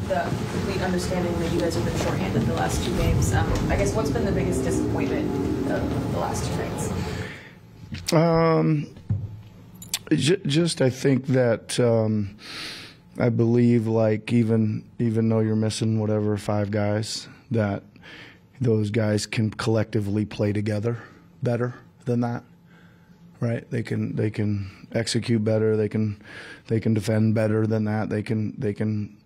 the complete understanding that you guys have been shorthanded the last two games. I guess what's been the biggest disappointment of the last two nights? Just I think that I believe, like, even though you're missing whatever 5 guys, that those guys can collectively play together better than that, right? They can execute better. They can defend better than that. They can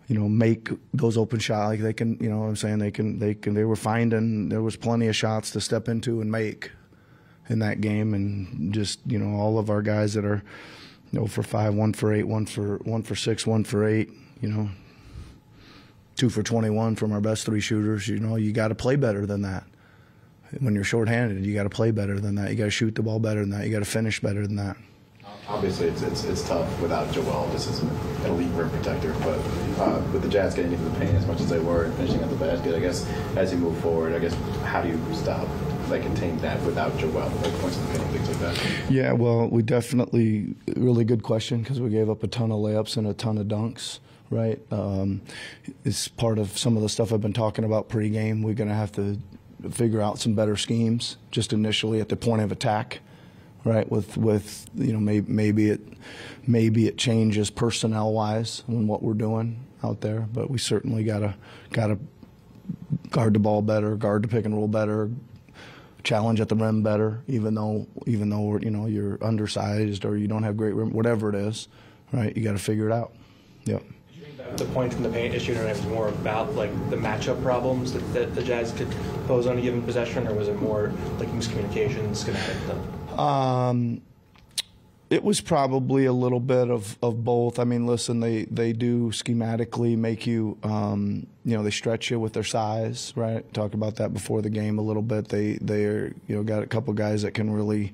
make those open shots. Like, they can, you know what I'm saying? They were finding, there was plenty of shots to step into and make in that game, and just, all of our guys that are 0 for 5, 1 for 8, 1 for 6, 1 for 8, 2 for 21 from our best 3 shooters. You got to play better than that. When you're shorthanded, you got to play better than that. You got to shoot the ball better than that. You got to finish better than that. Obviously, it's tough without Joel just as an elite rim protector. But with the Jazz getting into the paint as much as they were and finishing at the basket, I guess as you move forward, I guess how do you stop, contain that without Joel, points in the paint, things like that? Yeah, well, we definitely, really good question, because we gave up a ton of layups and a ton of dunks. Right, it's part of some of the stuff I've been talking about pregame. We're going to have to figure out some better schemes just initially at the point of attack, right? With maybe it changes personnel wise on what we're doing out there, but we certainly gotta guard the ball better, guard the pick and roll better, challenge at the rim better. Even though you're undersized or you don't have great rim, whatever it is, right? You got to figure it out. Yep. The point from the paint issue tonight was more about the matchup problems that the Jazz could pose on a given possession, or was it more miscommunication, schematic stuff? It was probably a little bit of both. I mean, listen, they do schematically make you, they stretch you with their size, right? Talked about that before the game a little bit. They're got a couple guys that can really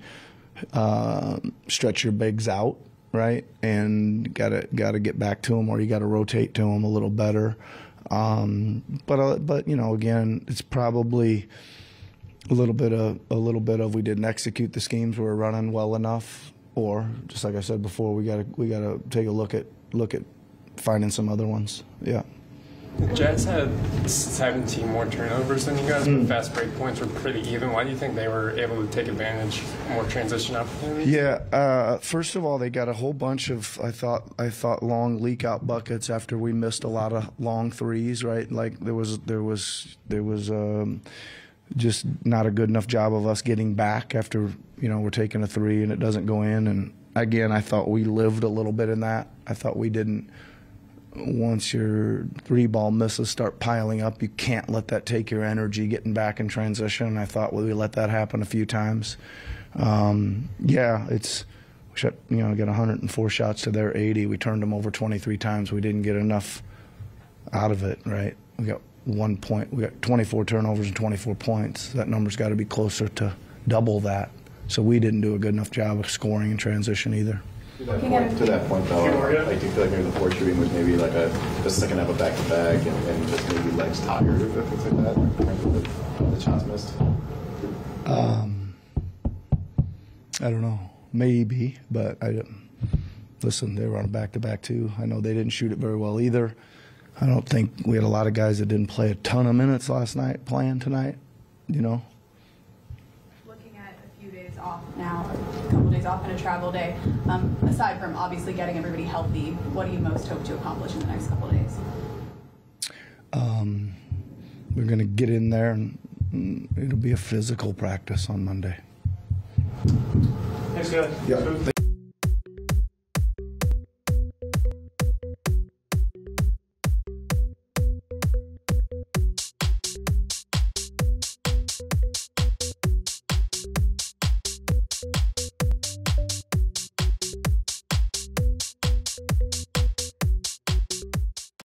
stretch your bigs out. Right, and gotta get back to them, or you gotta rotate to them a little better. But again, it's probably a little bit of we didn't execute the schemes we were running well enough, or just like I said before, we gotta take a look at finding some other ones. Yeah. The Jazz had 17 more turnovers than you guys, but fast break points were pretty even. Why do you think they were able to take advantage of more transition opportunities? Yeah, first of all, they got a whole bunch of I thought long leak out buckets after we missed a lot of long threes. Right, like there was just not a good enough job of us getting back after we're taking a 3 and it doesn't go in. And again, I thought we lived a little bit in that. I thought we didn't. Once your 3-ball misses start piling up, you can't let that take your energy getting back in transition. And I thought we let that happen a few times. Yeah, we shot, got 104 shots to their 80. We turned them over 23 times. We didn't get enough out of it, right? We got 1 point. We got 24 turnovers and 24 points. That number's got to be closer to double that. So we didn't do a good enough job of scoring in transition either. To that point, though, do you feel like maybe the 4 shooting was maybe just second half of back-to-back and just maybe legs tired or things like that? The shots missed? I don't know. Maybe, but listen, they were on a back-to-back too. I know they didn't shoot it very well either. I don't think we had a lot of guys that didn't play a ton of minutes last night playing tonight, Looking at a few days off now, a couple days off and a travel day, aside from obviously getting everybody healthy, what do you most hope to accomplish in the next couple of days? We're going to get in there, and it'll be a physical practice on Monday. Thanks, guys. Yeah.